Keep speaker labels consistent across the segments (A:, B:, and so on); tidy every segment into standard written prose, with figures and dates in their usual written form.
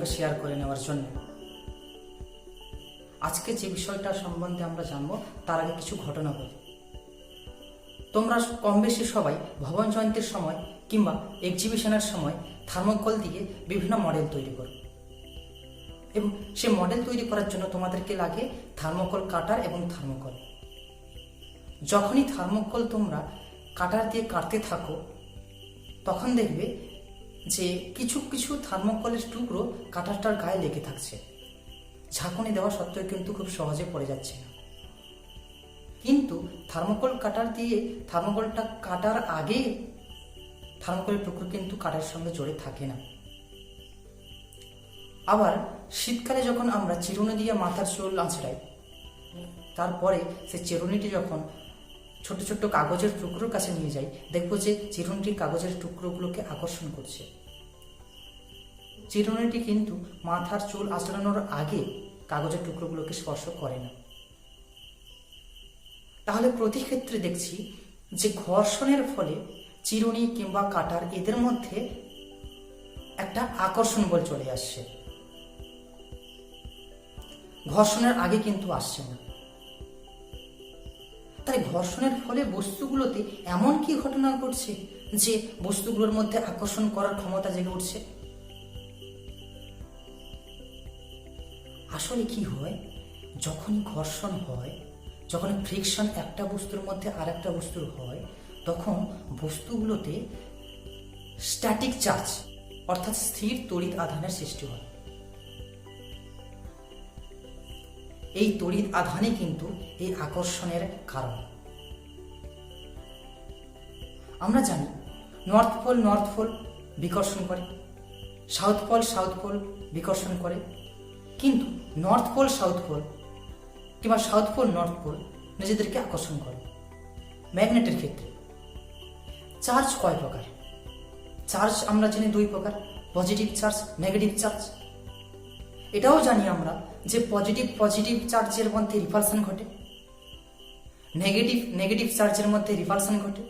A: সঙ্গে শেয়ার করে নেওয়ার জন্য। আজকে যে বিষয়টা সম্বন্ধে আমরা জানবো তার আগে কিছু ঘটনা বলি। তোমরা কম বেশি সবাই ভবন জয়ন্তীর সময় কিংবা এক্সিবিশনের সময় থার্মোকল দিয়ে বিভিন্ন মডেল তৈরি করো, এবং সে মডেল তৈরি করার জন্য তোমাদেরকে লাগে থার্মোকল কাটার এবং থার্মোকল। যখনই থার্মোকল তোমরা কাটার দিয়ে কাটতে থাকো তখন দেখবে যে কিছু কিছু থার্মোকলের টুকরো কাটারটার গায়ে লেগে থাকছে। ঝাঁকুনি দেওয়া সত্ত্বেও কিন্তু খুব সহজে পড়ে যাচ্ছে না। কিন্তু থার্মোকল কাটার দিয়ে থার্মোকলটা কাটার আগে থার্মোকলের টুকরো কিন্তু কাটার সঙ্গে জড়ে থাকে না। আবার শীতকালে যখন আমরা চিরুনি দিয়ে মাথার চুল আঁচড়াই, তারপরে সে চিরুনিটি যখন ছোট ছোট কাগজের টুকরোর কাছে নিয়ে যাই, দেখবো যে চিরুনিটি কাগজের টুকরোগুলোকে আকর্ষণ করছে। চিরুনিটি কিন্তু মাথার চুল আঁচড়ানোর আগে কাগজের টুকরোগুলোকে স্পর্শ করে না। তাহলে প্রতি ক্ষেত্রে দেখছি যে ঘর্ষণের ফলে চিরুনি কিংবা কাটার এদের মধ্যে একটা আকর্ষণ বল চলে আসছে, ঘর্ষণের আগে কিন্তু আসছে না। তাই ঘর্ষণের ফলে বস্তুগুলোতে এমন কি ঘটনা ঘটছে যে বস্তুগুলোর মধ্যে আকর্ষণ করার ক্ষমতা জেগে উঠছে? আসলে কি হয়, যখনই ঘর্ষণ হয়, যখন ফ্রিকশন একটা বস্তুর মধ্যে আর একটা বস্তুর হয়, তখন বস্তুগুলোতে স্ট্যাটিক চার্জ অর্থাৎ স্থির তড়িৎ আধানের সৃষ্টি হয়। এই তড়িৎ আধানই কিন্তু এই আকর্ষণের কারণ। আমরা জানি নর্থ পোল বিকর্ষণ করে, সাউথ পোল বিকর্ষণ করে, কিন্তু নর্থ পোল সাউথ পোল কিংবা সাউথ পোল নর্থ পোল নিজেদেরকে আকর্ষণ করে। ম্যাগনেটের ক্ষেত্রে চার্জ কয় প্রকার? চার্জ আমরা জানি দুই প্রকার, পজিটিভ চার্জ, নেগেটিভ চার্জ। এটাও জানি আমরা যে পজিটিভ চার্জের মধ্যে রিপালশন ঘটে, নেগেটিভ চার্জের মধ্যে রিপালশন ঘটে।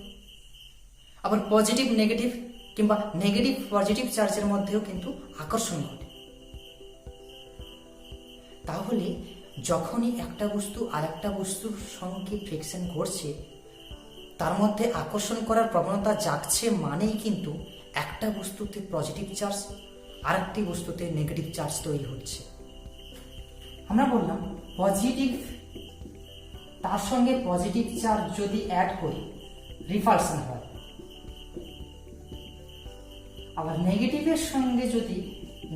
A: আবার পজিটিভ নেগেটিভ কিংবা নেগেটিভ পজিটিভ চার্জের মধ্যেও কিন্তু আকর্ষণ ঘটে। তাহলে যখনই একটা বস্তু আর একটা বস্তুর সঙ্গে ফ্রিকশন ঘটছে, তার মধ্যে আকর্ষণ করার প্রবণতা জাগছে, মানেই কিন্তু একটা বস্তুতে পজিটিভ চার্জ আর একটি বস্তুতে নেগেটিভ চার্জ তৈরি হচ্ছে। আমরা বললাম পজিটিভ, তার সঙ্গে পজিটিভ চার্জ যদি অ্যাড করি রিপালশন হয়, আবার নেগেটিভের সঙ্গে যদি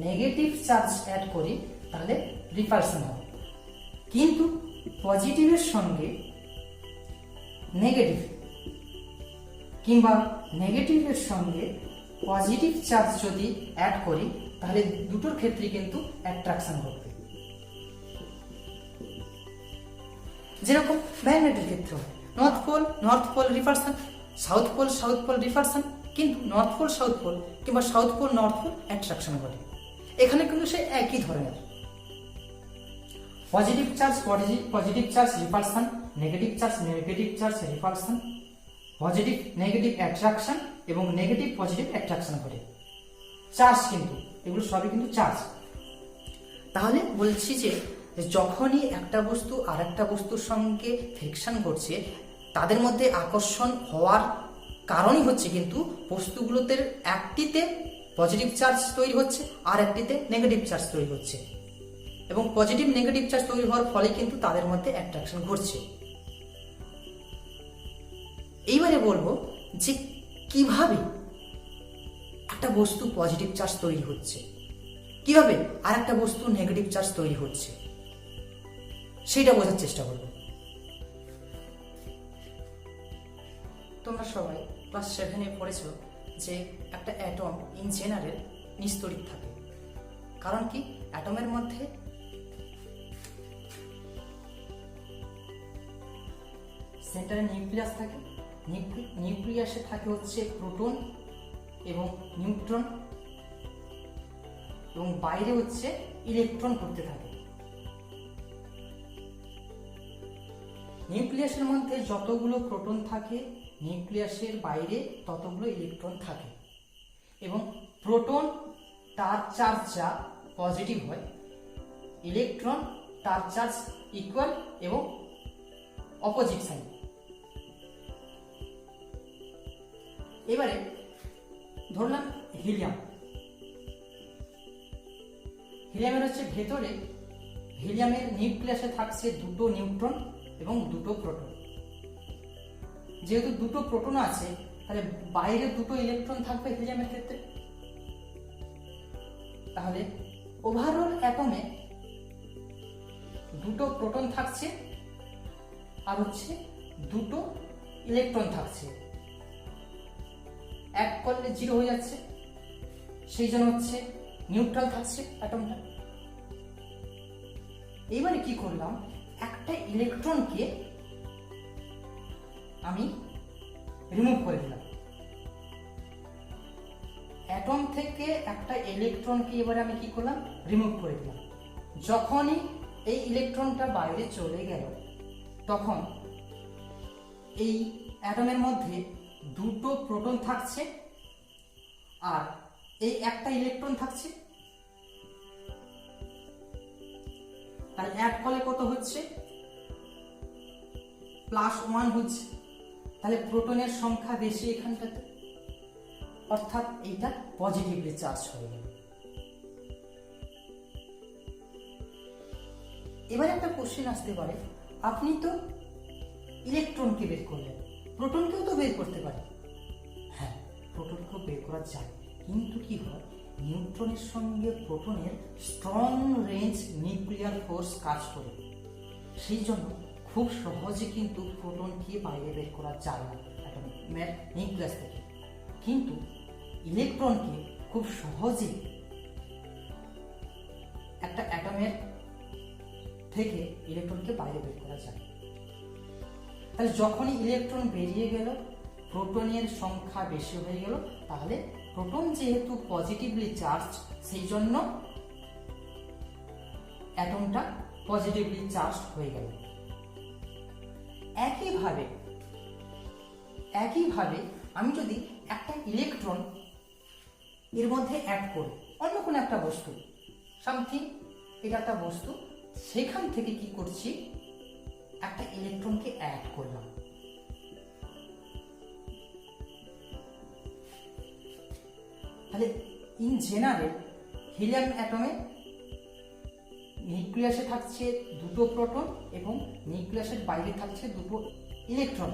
A: নেগেটিভ চার্জ অ্যাড করি তাহলে রিপালশন হয়। কিন্তু পজিটিভের সঙ্গে নেগেটিভ কিংবা নেগেটিভের সঙ্গে পজিটিভ চার্জ যদি অ্যাড করি তাহলে দুটোর ক্ষেত্রে কিন্তু অ্যাট্রাকশন ঘটবে। যেরকম ম্যাগনেটের ক্ষেত্রে হয় north pole repulsion, south pole repulsion, কিন্তু নর্থ পোল সাউথ পোল কিংবা south pole north pole attraction ঘটে। এখানে কিন্তু সে একই ধরনের positive charge repulsion, negative charge repulsion, positive negative attraction এবং নেগেটিভ পজিটিভ অ্যাট্রাকশন ঘটে। চার্জ কিন্তু এগুলো সবই কিন্তু চার্জ। তাহলে বলছি যে যখনই একটা বস্তু আর একটা বস্তুর সঙ্গে ফ্রিকশন ঘটছে, তাদের মধ্যে আকর্ষণ হওয়ার কারণই হচ্ছে কিন্তু বস্তুগুলোতে একটিতে পজিটিভ চার্জ তৈরি হচ্ছে আর একটিতে নেগেটিভ চার্জ তৈরি হচ্ছে, এবং পজিটিভ নেগেটিভ চার্জ তৈরি হওয়ার ফলে কিন্তু তাদের মধ্যে অ্যাট্রাকশন ঘটছে। এইবারে বলবো যে কিভাবে একটা বস্তু পজিটিভ চার্জ তৈরি হচ্ছে, কিভাবে আর একটা বস্তু নেগেটিভ চার্জ তৈরি হচ্ছে, সেইটা বোঝার চেষ্টা করব। তোমরা সবাই ক্লাস 7-এ পড়েছো যে একটা অ্যাটম ইন জেনারেল নিস্তড়িত থাকে। কারণ কি, অ্যাটমের মধ্যে সেন্টারে নিউক্লিয়াস থাকে, নিউক্লিয়াসে থাকে হচ্ছে প্রোটন এবং নিউট্রন, এবং বাইরে হচ্ছে ইলেকট্রন ঘুরতে থাকে। নিউক্লিয়াসের মধ্যে যতগুলো প্রোটন থাকে, নিউক্লিয়াসের বাইরে ততগুলো ইলেকট্রন থাকে, এবং প্রোটন তার চার্জ যা পজিটিভ হয়, ইলেকট্রন তার চার্জ ইকুয়াল এবং অপোজিট সাইন। এবারে ধরলাম হিলিয়াম। হিলিয়ামের হচ্ছে ভেতরে, হিলিয়ামের নিউক্লিয়াসে থাকছে দুটো নিউট্রন এবং দুটো প্রোটন। যেহেতু দুটো প্রোটন আছে, তাহলে বাইরে দুটো ইলেকট্রন থাকবে হিলিয়ামের ক্ষেত্রে। তাহলে ওভারঅল অ্যাটমে দুটো প্রোটন থাকছে আর হচ্ছে দুটো ইলেকট্রন থাকছে। এক করলে 0 হয়ে যাচ্ছে, সেই জন্য হচ্ছে নিউট্রাল থাকছে অ্যাটমটা। এবারে কি করলাম, একটা ইলেকট্রনকে আমি রিমুভ করে দিলাম। অ্যাটম থেকে একটা ইলেকট্রনকে এবারে আমি কি করলাম, রিমুভ করে দিলাম। যখনই এই ইলেকট্রনটা বাইরে চলে গেল, তখন এই অ্যাটমের মধ্যে দুটো প্রোটন থাকছে আর এই একটা ইলেকট্রন থাকছে। তাহলে অ্যাড করলে কত হচ্ছে, +1 হচ্ছে। তাহলে প্রোটনের সংখ্যা বেশি এখানটাতে, অর্থাৎ এইটা পজিটিভলি চার্জ হয়ে গেল। এবার একটা কোশ্চেন আসতে পারে, আপনি তো ইলেকট্রনকে বের করলেন, প্রোটনকেও তো বের করতে পারেন। হ্যাঁ, প্রোটনকেও বের করা যায়, কিন্তু কি হয়, নিউট্রনের সঙ্গে প্রোটনের স্ট্রং রেঞ্জ নিউক্লিয়ার ফোর্স কাজ করে। সেই জন্য খুব সহজে কিন্তু প্রোটনকে বাইরে বের করা যায় না অ্যাটমের নিউক্লিয়াস থেকে। কিন্তু ইলেকট্রনকে খুব সহজে একটা অ্যাটমের থেকে ইলেকট্রনকে বাইরে বের করা যায়। তাহলে যখনই ইলেকট্রন বেরিয়ে গেল, প্রোটনের সংখ্যা বেশি হয়ে গেল, তাহলে প্রোটন যেহেতু পজিটিভলি চার্জ, সেই জন্য অ্যাটমটা পজিটিভলি চার্জ হয়ে গেল। একইভাবে আমি যদি একটা ইলেকট্রন এর মধ্যে অ্যাড করি, অন্য কোনো একটা বস্তু, সামথিং, এটা একটা বস্তু, সেখান থেকে কি করছি, একটা ইলেকট্রনকে অ্যাড করলাম। তাহলে ইন জেনারেল হিলিয়াম অ্যাটমে নিউক্লিয়াসে থাকছে দুটো প্রোটন এবং নিউক্লিয়াসের বাইরে থাকছে দুটো ইলেকট্রন।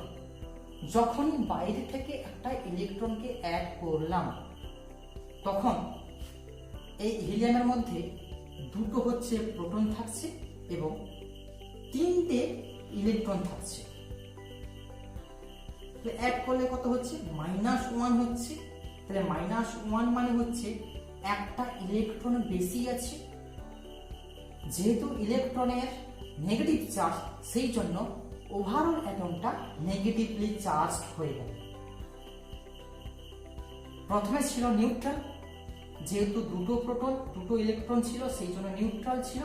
A: যখনই বাইরে থেকে একটা ইলেকট্রনকে অ্যাড করলাম, তখন এই হিলিয়ামের মধ্যে দুটো হচ্ছে প্রোটন থাকছে এবং 3টে ইলেকট্রন থাকছে। অ্যাড করলে কত হচ্ছে, -1 হচ্ছে। তাহলে -1 মানে হচ্ছে একটা ইলেকট্রন বেশি আছে। যেহেতু ইলেকট্রনের নেগেটিভ চার্জ, সেই জন্য ওভারঅল অ্যাটমটা নেগেটিভলি চার্জ হয়ে গেল। প্রথমে ছিল নিউট্রাল, যেহেতু দুটো প্রোটন দুটো ইলেকট্রন ছিল, সেই জন্য নিউট্রাল ছিল।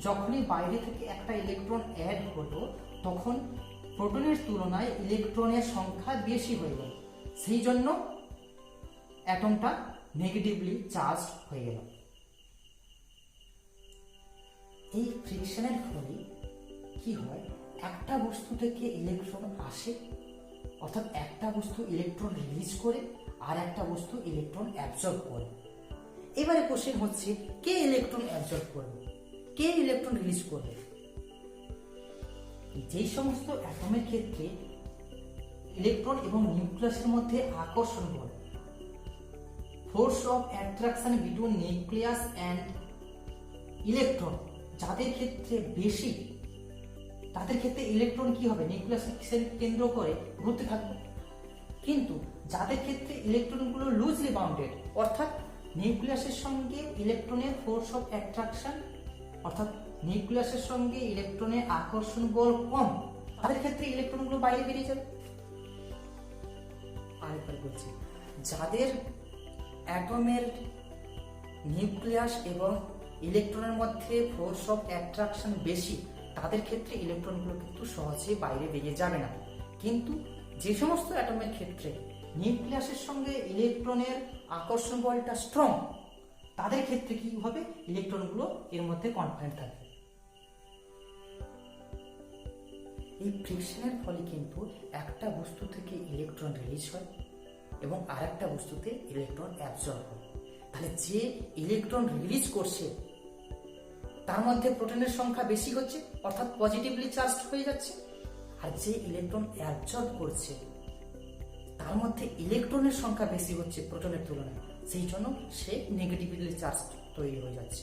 A: যখনই বাইরে থেকে একটা ইলেকট্রন অ্যাড হলো, তখন প্রোটনের তুলনায় ইলেকট্রনের সংখ্যা বেশি হয়ে গেল, সেই জন্য অ্যাটমটা নেগেটিভলি চার্জ হয়ে গেল। এই ফ্রিকশনের ফলে কি হয়, একটা বস্তু থেকে ইলেকট্রন আসে, অর্থাৎ একটা বস্তু ইলেকট্রন রিলিজ করে আর একটা বস্তু ইলেকট্রন অ্যাবজর্ব করে। এবারে কোশ্চেন হচ্ছে, কে ইলেকট্রন অ্যাবজর্ব করবে, কে ইলেকট্রন রিলিজ করবে? যেই সমস্ত অ্যাটমের ক্ষেত্রে ইলেকট্রন এবং নিউক্লিয়াসের মধ্যে আকর্ষণ বল, force of attraction between nucleus and electron, যাদের ক্ষেত্রে বেশি, তাদের ক্ষেত্রে ইলেকট্রন কি হবে, নিউক্লিয়াসকে কেন্দ্র করে ঘুরতে থাকবে। কিন্তু যাদের ক্ষেত্রে ইলেকট্রনগুলো লুজলি বাউন্ডেড, অর্থাৎ নিউক্লিয়াসের সঙ্গে ইলেকট্রনের ফোর্স অফ অ্যাট্রাকশন, অর্থাৎ নিউক্লিয়াসের সঙ্গে ইলেকট্রনের আকর্ষণ বল কম, তাদের ক্ষেত্রে ইলেকট্রনগুলো বাইরে বেরিয়ে যাবে। আরেকবার বলছি, যাদের অ্যাটমের নিউক্লিয়াস এবং ইলেকট্রনের মধ্যে ফোর্স অফ অ্যাট্রাকশন বেশি, তাদের ক্ষেত্রে ইলেকট্রনগুলো কিন্তু সহজে বাইরে বেরিয়ে যাবে না। কিন্তু যে সমস্ত অ্যাটমের ক্ষেত্রে নিউক্লিয়াসের সঙ্গে ইলেকট্রনের আকর্ষণ বলটা স্ট্রং, তাদের ক্ষেত্রে কি হবে, ইলেকট্রনগুলো এর মধ্যে কনফাইন্ড থাকবে। এই ফ্রিকশনের ফলে কিন্তু একটা বস্তু থেকে ইলেকট্রন রিলিজ হয় এবং আরেকটা বস্তুতে ইলেকট্রন অ্যাবজর্ব হয়। তাহলে যে ইলেকট্রন রিলিজ করছে তার মধ্যে প্রোটনের সংখ্যা বেশি হচ্ছে, অর্থাৎ পজিটিভলি চার্জড হয়ে যাচ্ছে, আর যে ইলেকট্রন অ্যাবজর্ব করছে তার মধ্যে ইলেকট্রনের সংখ্যা বেশি হচ্ছে প্রোটনের তুলনায়, সেই জন্য সে নেগেটিভলি চার্জ তৈরি হয়ে যাচ্ছে।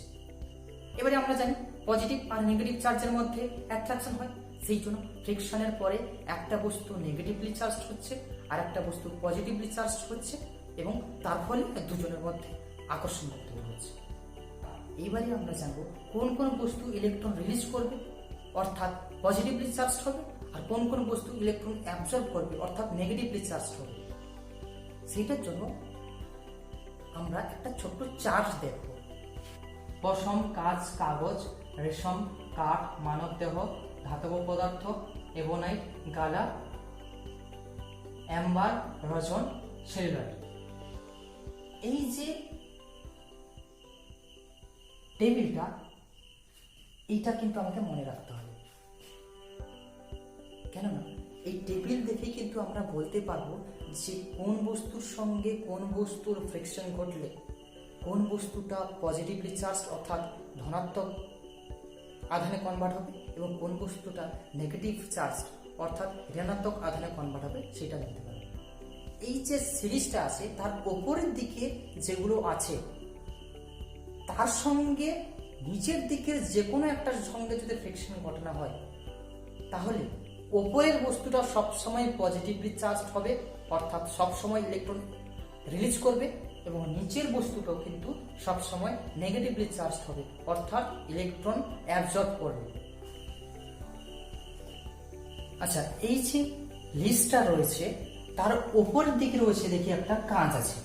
A: এবারে আমরা জানি পজিটিভ আর নেগেটিভ চার্জের মধ্যে অ্যাট্রাকশন হয়, সেই জন্য ফ্রিকশনের পরে একটা বস্তু নেগেটিভলি চার্জ হচ্ছে আর একটা বস্তু পজিটিভলি চার্জ হচ্ছে এবং তার ফলে দুজনের মধ্যে আকর্ষণ তৈরি হচ্ছে। এইবারে আমরা জানবো কোন কোন বস্তু ইলেকট্রন রিলিজ করবে অর্থাৎ পজিটিভলি চার্জ হবে, আর কোন কোন বস্তু ইলেকট্রন অ্যাবজর্ব করবে অর্থাৎ নেগেটিভলি চার্জ হবে। সেইটার জন্য আমরা একটা ছোট্ট চার্ট দেখব। পশম, কাঁচ, কাগজ, রেশম, কাঠ, মানবদেহ, ধাতব পদার্থ, এবনাইট, গালা, অ্যাম্বার, রজন, সেলুলয়েড। এই যে টেবিলটা, এইটা কিন্তু আমাকে মনে রাখতে হবে, কেননা এই টেবিল দেখেই কিন্তু আমরা বলতে পারবো যে কোন বস্তুর সঙ্গে কোন বস্তুর ফ্রিকশন ঘটলে কোন বস্তুটা পজিটিভলি চার্জ অর্থাৎ ধনাত্মক আধানে কনভার্ট হবে এবং কোন বস্তুটা নেগেটিভ চার্জ অর্থাৎ ঋণাত্মক আধানে কনভার্ট হবে, সেটা জানতে পারবে। এই যে সিরিজটা আছে তার ওপরের দিকে যেগুলো আছে তার সঙ্গে নিচের দিকের যে কোনো একটার সঙ্গে যদি ফ্রিকশন ঘটনা হয় তাহলে ওপরের বস্তুটা সবসময় পজিটিভলি চার্জ হবে অর্থাৎ সবসময় ইলেকট্রন রিলিজ করবে এবং নিচের বস্তুটাও কিন্তু সবসময় নেগেটিভলি চার্জ হবে অর্থাৎ ইলেকট্রন অ্যাবজর্ব করবে। আচ্ছা, এই যে লিস্টটা রয়েছে তার ওপরের দিকে রয়েছে দেখি একটা কাঁচ আছে,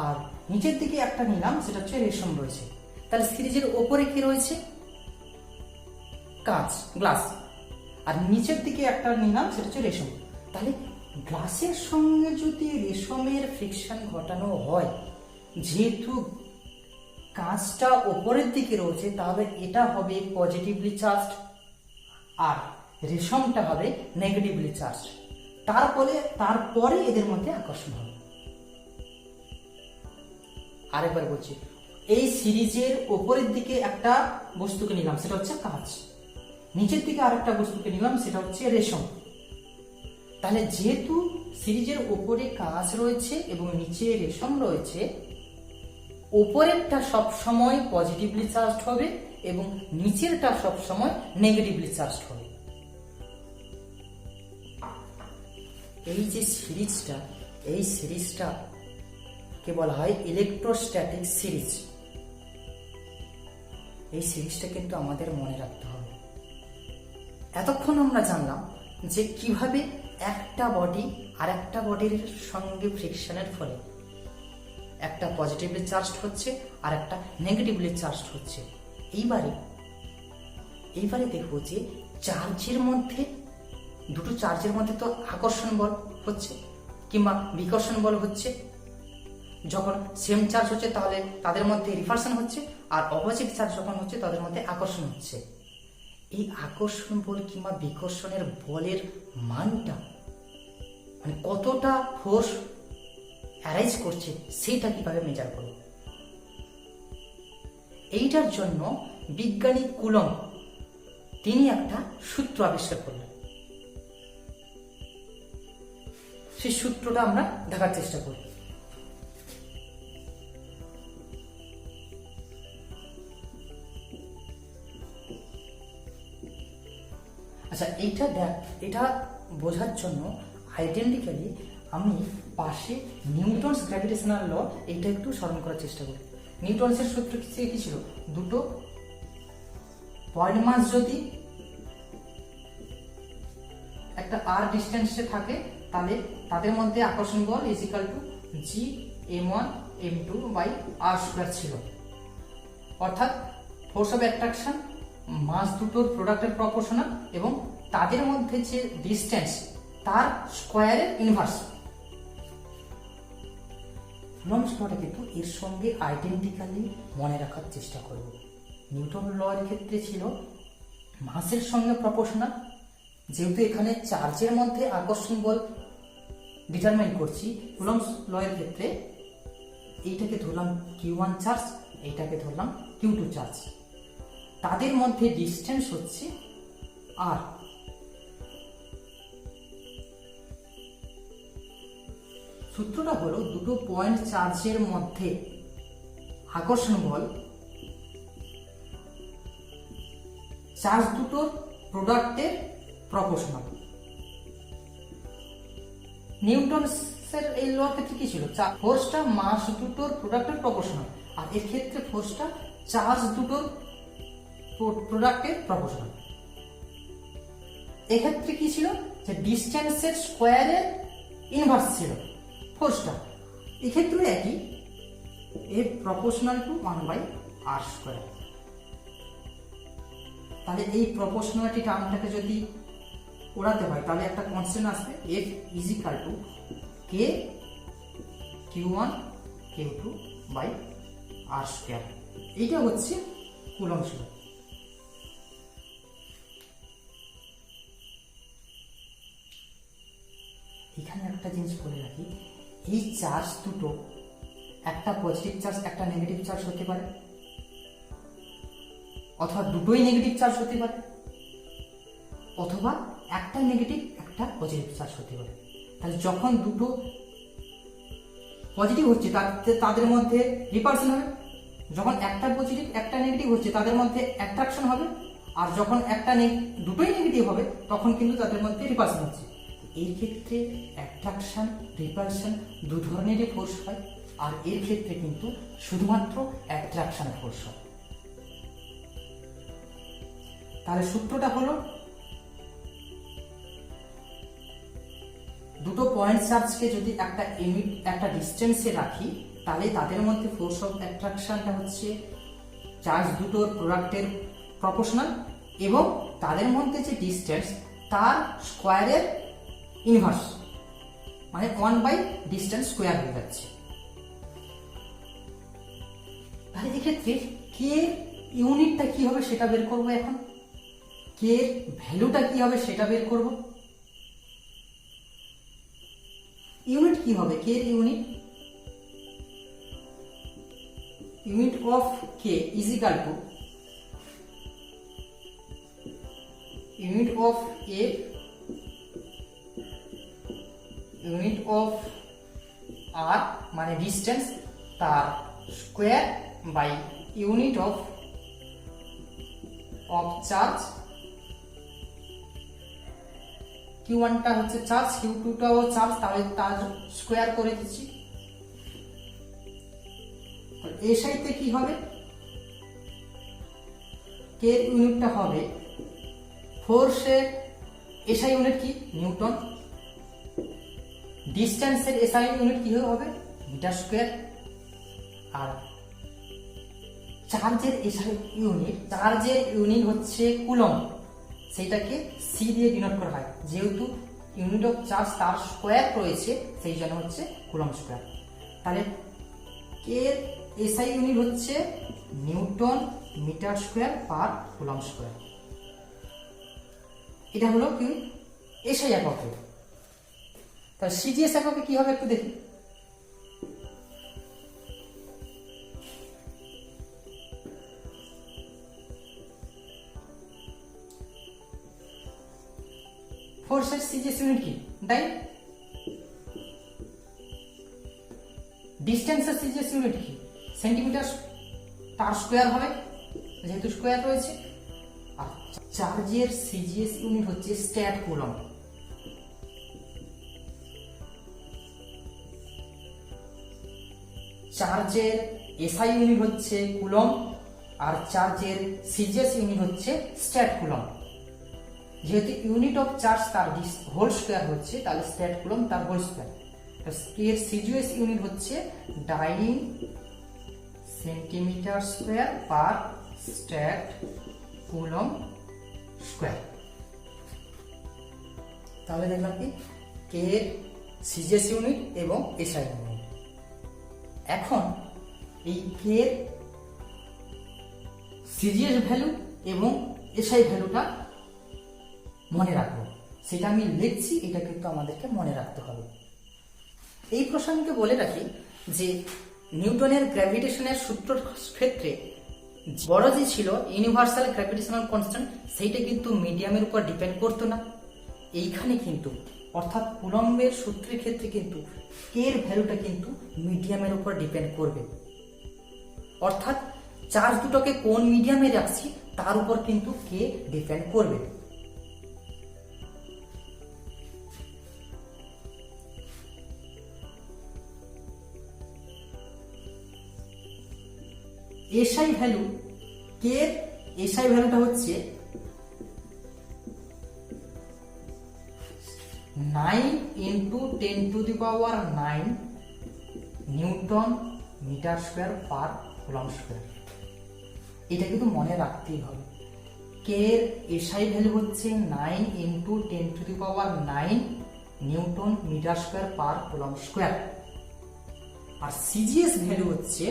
A: আর নিচের দিকে একটা নিলাম সেটা হচ্ছে রেশম রয়েছে। তাহলে সিরিজের ওপরে কি রয়েছে? কাঁচ, গ্লাস, আর নিচের দিকে একটা নিলাম সেটা হচ্ছে রেশম। তাহলে গ্লাসের সঙ্গে যদি রেশমের ফ্রিকশন ঘটানো হয়, যেহেতু কাঁচটা ওপরের দিকে রয়েছে তাহলে এটা হবে পজিটিভলি চার্জড আর রেশমটা হবে নেগেটিভলি চার্জড। তারপরে এদের মধ্যে আকর্ষণ হবে। আরেকবার বলছি, এই সিরিজের ওপরের দিকে একটা বস্তুকে নিলাম সেটা হচ্ছে কাঁচ, নিচের দিকে আরেকটা বস্তুকে নিলাম সেটা হচ্ছে রেশম। তাহলে যেহেতু সিরিজের ওপরে কাঁচ রয়েছে এবং নিচে রেশম রয়েছে, ওপরেরটা সবসময় পজিটিভলি চার্জড হবে এবং নিচেরটা সবসময় নেগেটিভলি চার্জড হবে। এই যে সিরিজটা, এই সিরিজটা কে বলা হয় ইলেকট্রোস্ট্যাটিক সিরিজ। এই সিরিজটা কিন্তু আমাদের মনে রাখতে হবে। এতক্ষণ আমরা জানলাম যে কিভাবে একটা বডি আর একটা বডির সঙ্গে ফ্রিকশনের ফলে একটা পজিটিভলি চার্জড হচ্ছে আর একটা নেগেটিভলি চার্জড হচ্ছে। এইবারে দেখবো যে চার্জের মধ্যে, দুটো চার্জের মধ্যে তো আকর্ষণ বল হচ্ছে কিংবা বিকর্ষণ বল হচ্ছে। যখন সেম চার্জ হচ্ছে তাহলে তাদের মধ্যে রিপালশন হচ্ছে, আর অপোজিট চার্জ যখন হচ্ছে তাদের মধ্যে আকর্ষণ হচ্ছে। এই আকর্ষণ বল কিংবা বিকর্ষণের বলের মানটা মানে কতটা ফোর্স অ্যারাইজ করছে সেইটা কিভাবে মেজার করব? এইটার জন্য বিজ্ঞানী কুলম্ব তিনি একটা সূত্র আবিষ্কার করলেন। সেই সূত্রটা আমরা দেখার চেষ্টা করি। আচ্ছা, এটা বোঝার জন্য আইডেন্টিক্যালি আমি পাশে নিউটনস গ্র্যাভিটেশনাল ল এইটা একটু স্মরণ করার চেষ্টা করি। নিউটনসের সূত্র কি ছিল? দুটো পয়েন্ট মাস যদি একটা আর ডিস্টেন্সে থাকে তাহলে তাদের মধ্যে আকর্ষণ বল is equal to G m1 m2 by r square ছিল। অর্থাৎ ফোর্স অফ অ্যাট্রাকশন মাস দুটোর প্রোডাক্টের প্রপোর্শনাল এবং তাদের মধ্যে যে ডিস্টেন্স তার স্কয়ারের ইনভার্স। কুলম্বস লটা কিন্তু এর সঙ্গে আইডেন্টিক্যালি মনে রাখার চেষ্টা করব। নিউটন ল এর ক্ষেত্রে ছিল মাসের সঙ্গে প্রপোর্শনাল, যেহেতু এখানে চার্জের মধ্যে আকর্ষণ বল ডিটারমাইন করছি, কুলম্বস ল এর ক্ষেত্রে এইটাকে ধরলাম Q1 চার্জ, এইটাকে ধরলাম Q2 চার্জ, তাদের মধ্যে ডিস্টেন্স হচ্ছে r। সূত্রটা হলো দুটো পয়েন্ট চার্জের মধ্যে আকর্ষণ বল চার্জ দুটোর প্রোডাক্টের প্রপোর্শনাল। নিউটনের এই ল ক্ষেত্রে কি ছিল, ফোর্সটা মাস দুটোর প্রোডাক্টের প্রপোর্শনাল, আর এর ক্ষেত্রে ফোর্সটা চার্জ দুটোর প্রোডাক্টের প্রপোর্শনাল। এক্ষেত্রে কি ছিল, যে ডিস্টেন্সের স্কোয়ারের ইনভার্স ছিল ফোর্সটা। এক্ষেত্রে একই, এর প্রপোর্শনাল টু 1/r²। তাহলে এই প্রপোর্শনালিটি টার্মটাকে যদি ওড়াতে হয় তাহলে একটা কনস্ট্যান্ট আসবে, F = K Q1 Q2/r²। এইটা হচ্ছে কুলম্বস ল। এখানে একটা জিনিস বলে রাখি, এই চার্জ দুটো একটা পজিটিভ চার্জ একটা নেগেটিভ চার্জ হতে পারে, অথবা দুটোই নেগেটিভ চার্জ হতে পারে, অথবা একটা নেগেটিভ একটা পজিটিভ চার্জ হতে পারে। তাহলে যখন দুটো পজিটিভ হচ্ছে তাদের মধ্যে রিপালশন হবে, যখন একটা পজিটিভ একটা নেগেটিভ হচ্ছে তাদের মধ্যে অ্যাট্রাকশন হবে, আর যখন দুটোই নেগেটিভ হবে তখন কিন্তু তাদের মধ্যে রিপালশন হচ্ছে। এর ক্ষেত্রে অ্যাট্রাকশন রিপালশন দু ধরনেরই ফোর্স হয়, আর এর ক্ষেত্রে কিন্তু শুধুমাত্র অ্যাট্রাকশন ফোর্স হয়। তাহলে সূত্রটা হলো, দুটো পয়েন্ট চার্জকে যদি একটা ডিস্টেন্সে রাখি তাহলে তাদের মধ্যে ফোর্স অফ অ্যাট্রাকশনটা হচ্ছে চার্জ দুটোর প্রোডাক্টের প্রপোর্শনাল, এবং তাদের মধ্যে যে ডিস্টেন্স তার স্কোয়ারের ইনভার্স, মানে 1/ডিস্টেন্স স্কোয়ার হয়ে যাচ্ছে। তাহলে এক্ষেত্রে কে ইউনিটটা কি হবে সেটা বের করবো। এখন কে এর ভ্যালুটা কি হবে সেটা বের করব। ইউনিট কি হবে, কে এর unit of K is equal to unit of A unit of r মানে ডিস্টেন্স তার square by unit of charge. Q1টা হচ্ছে চার্জ, Q2টাও চার্জ, তাহলে তার স্কোয়ার করে দিচ্ছি। এসআইতে কি হবে, কে এর ইউনিটটা হবে ফোর্সের এসআই ইউনিট কি নিউটন, ডিস্টেন্সের এসআই ইউনিট কি হবে মিটার স্কোয়ার, আর চার্জের এসআই ইউনিট হচ্ছে কুলম্ব, সেইটাকে সি দিয়ে ডিনোট করা হয়, যেহেতু ইউনিট অফ চার্জ তার স্কোয়ার রয়েছে সেই জন্য হচ্ছে কুলম্ব স্কোয়ার। তাহলে কে এসআই ইউনিট হচ্ছে newton metre square per coulomb square. এটা হলো কি এসআই এককে। তাহলে সিজিএস এককে কি হবে একটু দেখি। ফোর্সের সিজিএস ইউনিট কি তাই, ডিস্টেন্সের সিজিএস ইউনিট কি সেন্টিমিটার, তার স্কোয়ার হবে যেহেতু স্কোয়ার রয়েছে, আর চার্জের সিজিএস ইউনিট হচ্ছে স্ট্যাট কুলম্ব। চার্জের এসআই ইউনিট হচ্ছে কুলম্ব, আর চার্জের সিজিএস ইউনিট হচ্ছে স্ট্যাট কুলম্ব। যেহেতু ইউনিট অফ চার্জ তার হোল স্কোয়ার হচ্ছে তাহলে স্ট্যাট কুলম্ব তার হোল স্কোয়ার। এর সিজিএস ইউনিট হচ্ছে ডাইন centimetre square per statcoulomb square. তাহলে দেখলাম কি কে এর সিজিএস ইউনিট এবং এসআই ইউনিট। এখন এই কে এর সিজিএস ভ্যালু এবং এসআই ভ্যালুটা মনে রাখবো, সেটা আমি লিখছি, এটা কিন্তু আমাদেরকে মনে রাখতে হবে। এই প্রসঙ্গে বলে রাখি যে নিউটনের গ্র্যাভিটেশনের সূত্রের ক্ষেত্রে বড় যে ছিল ইউনিভার্সাল গ্র্যাভিটেশনাল কনস্ট্যান্ট, সেইটা কিন্তু মিডিয়ামের উপর ডিপেন্ড করতো না। এইখানে কিন্তু অর্থাৎ কুলম্বের সূত্রের ক্ষেত্রে কিন্তু কে এর ভ্যালুটা কিন্তু মিডিয়ামের উপর ডিপেন্ড করবে, অর্থাৎ চার্জ দুটোকে কোন মিডিয়ামে রাখছি তার উপর কিন্তু কে ডিপেন্ড করবে। এসআই ভ্যালু, কে এর এসআই ভ্যালুটা হচ্ছে 9 × 10⁹ newton metre square per coulomb square. এটা কিন্তু মনে রাখতেই হবে। কে এর এসআই ভ্যালু হচ্ছে 9 × 10⁹ newton metre square per coulomb square, আর সিজিএস ভ্যালু হচ্ছে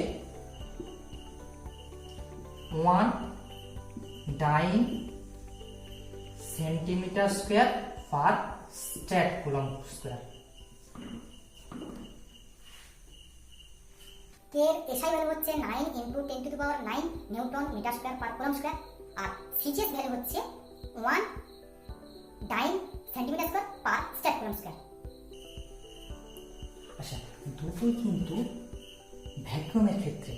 A: 1 dyne centimetre square per statcoulomb square.
B: K এর এসআই ভ্যালু হচ্ছে 9 × 10⁹ newton metre square per coulomb square, আর সিজিএস ভ্যালু হচ্ছে 1 dyne centimetre square per statcoulomb square.
A: আচ্ছা, দুটোই কিন্তু ভ্যাকুয়ামের ক্ষেত্রে,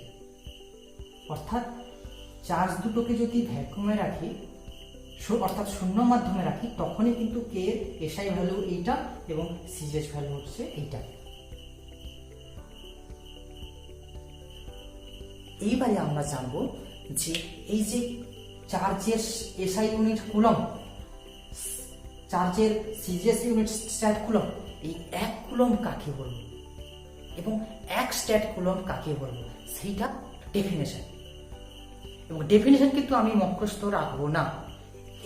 A: অর্থাৎ চার্জ দুটোকে যদি ভ্যাকুয়ামে রাখি অর্থাৎ শূন্য মাধ্যমে রাখি, তখনই কিন্তু কে এর এসআই ভ্যালু এইটা এবং সিজিএস ভ্যালু হচ্ছে এইটা। এইবারে আমরা জানবো যে এই যে চার্জের এসআই ইউনিট কুলম্ব, চার্জের সিজিএস ইউনিট স্ট্যাট কুলম্ব, এই 1 কুলম্ব কাকে বলবো এবং 1 স্ট্যাট কুলম্ব কাকে বলবো, সেইটা ডেফিনেশন। এবং ডেফিনেশন কিন্তু আমি মুখস্থ রাখবো না,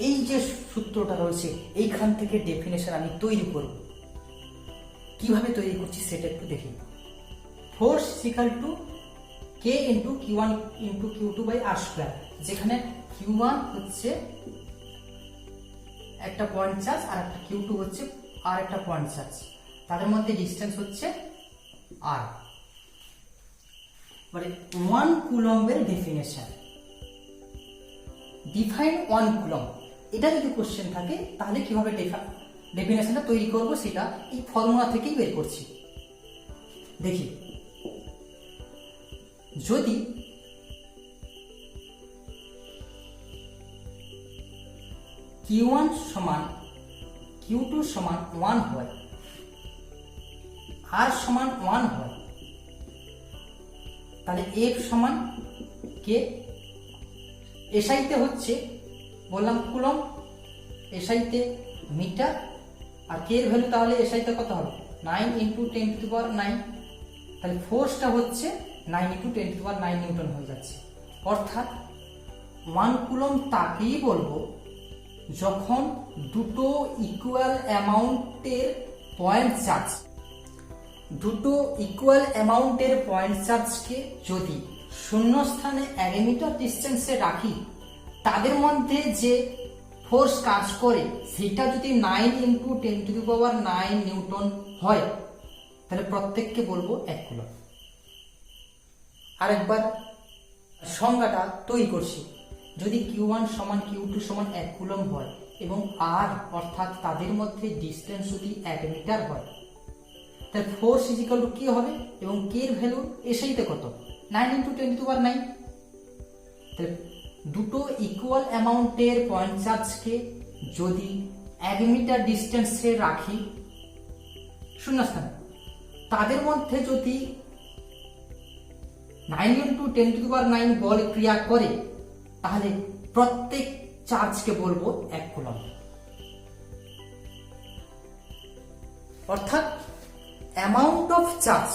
A: এই যে সূত্রটা রয়েছে এইখান থেকে ডেফিনেশন আমি তৈরি করব। কিভাবে তৈরি করছি সেটা একটু দেখি। Force equal to K into Q1 × Q2/r², যেখানে Q1 হচ্ছে একটা পয়েন্ট চার্জ আর একটা Q2 হচ্ছে আর একটা পয়েন্ট চার্জ, তাদের মধ্যে ডিস্টেন্স হচ্ছে r। মানে 1 কুলম্বের ডেফিনেশন, ডিফাইন 1 কুলম্ব, এটা যদি কোশ্চেন থাকে তাহলে কিভাবে ডেফিনেশনটা তৈরি করব সেটা এই ফর্মুলা থেকেই বের করছি। দেখি, যদি Q1 সমান Q2 সমান 1 হয়, R সমান 1 হয়, তাহলে F সমান কে, এসআইতে হচ্ছে বললাম কুলম্ব, এসআইতে মিটার, আর কে এর ভ্যালু তাহলে এসআইতে কত হবে 9 × 10⁹, তাহলে ফোর্সটা হচ্ছে 9 × 10⁹ নিউটন হয়ে যাচ্ছে। অর্থাৎ 1 কুলম্ব তাকেই বলবো যখন দুটো ইকুয়াল অ্যামাউন্টের পয়েন্ট চার্জ, দুটো ইকুয়াল অ্যামাউন্টের পয়েন্ট চার্জকে যদি শূন্য স্থানে 1 মিটার ডিস্টেন্সে রাখি, তাদের মধ্যে যে ফোর্স কাজ করে সেটা যদি 9 × 10⁹ নিউটন হয়, তাহলে প্রত্যেককে বলবো 1 কুলম্ব। আরেকবার সংজ্ঞাটা তৈরি করছি। যদি Q1 সমান Q2 সমান 1 কুলম্ব হয় এবং R অর্থাৎ তাদের মধ্যে ডিস্টেন্স যদি 1 মিটার হয়, তাহলে ফোর্স ইজিক্যাল টু কি হবে এবং কে এর ভ্যালু এসআইতে কত 9 × 10⁹। তাহলে দুটো ইকুয়াল অ্যামাউন্টের পয়েন্ট চার্জকে যদি 1 মিটার ডিস্টেন্সে রাখি শূন্যস্থানে, তাদের মধ্যে যদি 9 × 10⁹ বল ক্রিয়া করে, তাহলে প্রত্যেক চার্জকে বলবো 1 কুলম্ব। অর্থাৎ amount of charge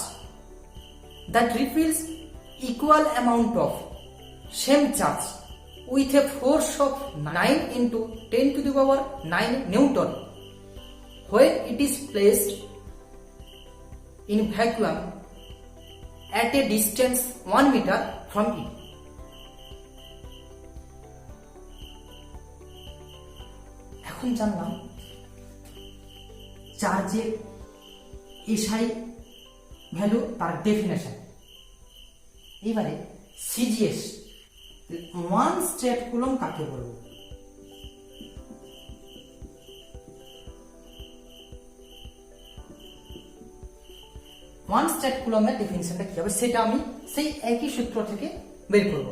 A: that repels equal amount of same charge with a force of 9 × 10⁹ Newton when it is placed in vacuum at a distance 1 meter from it. এখন জানলাম চার্জের এসআই ভ্যালু, তার ডেফিনেশন। এবারে CGS, 1 state coulomb কাকে বলবো? One state কুলমের ডেফিনিশনটা কি হবে সেটা আমি সেই একই সূত্র থেকে বের করব।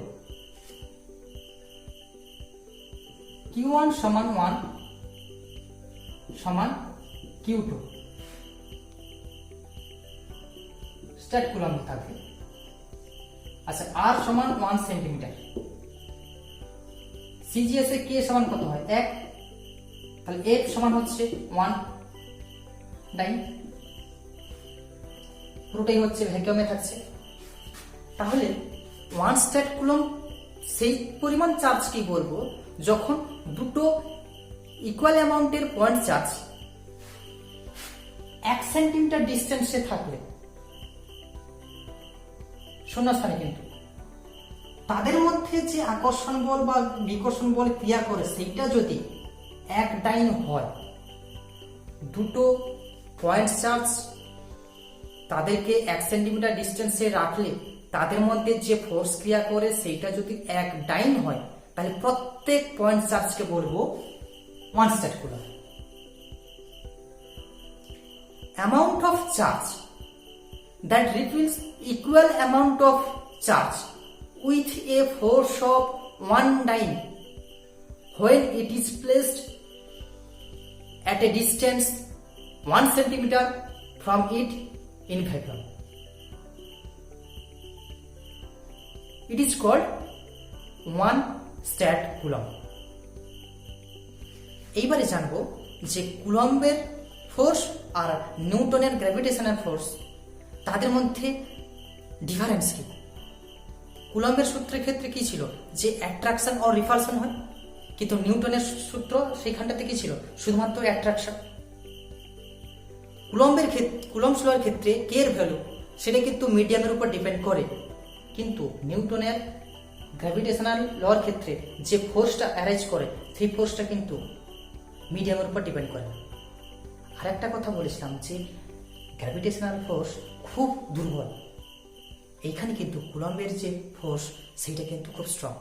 A: Q1 সমান 1 সমান Q2 স্টেট কুলম থাকবে। আচ্ছা, R সমান 1 সেন্টিমিটার। সিজিএস এ কে সমান কত হয়? 1, তাহলে F সমান হচ্ছে 1 ডাইন, পুরোটাই হচ্ছে ভ্যাকুয়ামে থাকছে। তাহলে 1 স্টেট কুলম সেই পরিমাণ চার্জ কি বলবো যখন দুটো ইকুয়াল অ্যামাউন্টের পয়েন্ট চার্জ 1 সেন্টিমিটার ডিস্টেন্সে থাকলে, শূন্যস্থানে কিন্তু, তাদের মধ্যে যে আকর্ষণ বল বা বিকর্ষণ বল ক্রিয়া করে সেইটা যদি এক ডাইন হয়, দুটো পয়েন্ট চার্জ তাদেরকে 1 সেন্টিমিটার ডিস্টেন্সে রাখলে তাদের মধ্যে যে ফোর্স ক্রিয়া করে সেইটা যদি এক ডাইন হয়, তাহলে প্রত্যেক পয়েন্ট চার্জকে বলবো 1 state coulomb. Amount of charge that repels equal amount of charge with a force of 1 dyne when it is placed at a distance 1 centimeter from it in vacuum. It is called 1 stat coulomb. এইবারে জানবো যে কুলম্বের force আর নিউটনের gravitational force, তাদের মধ্যে difference কি? কুলম্বের সূত্রের ক্ষেত্রে কি ছিল? যে অ্যাট্রাকশন ও রিপালশন হয়, কিন্তু নিউটনের সূত্র সেইখানটাতে কি ছিল? শুধুমাত্র অ্যাট্রাকশন। কুলম্বস লয়ের ক্ষেত্রে কে এর ভ্যালু সেটা কিন্তু মিডিয়ামের উপর ডিপেন্ড করে, কিন্তু নিউটনের গ্র্যাভিটেশনাল লর ক্ষেত্রে যে ফোর্সটা অ্যারাইজ করে সেই ফোর্সটা কিন্তু মিডিয়ামের উপর ডিপেন্ড করে। আর একটা কথা বলেছিলাম যে গ্র্যাভিটেশনাল ফোর্স খুব দুর্বল, এইখানে কিন্তু কুলম্বের যে ফোর্স সেইটা কিন্তু খুব স্ট্রং।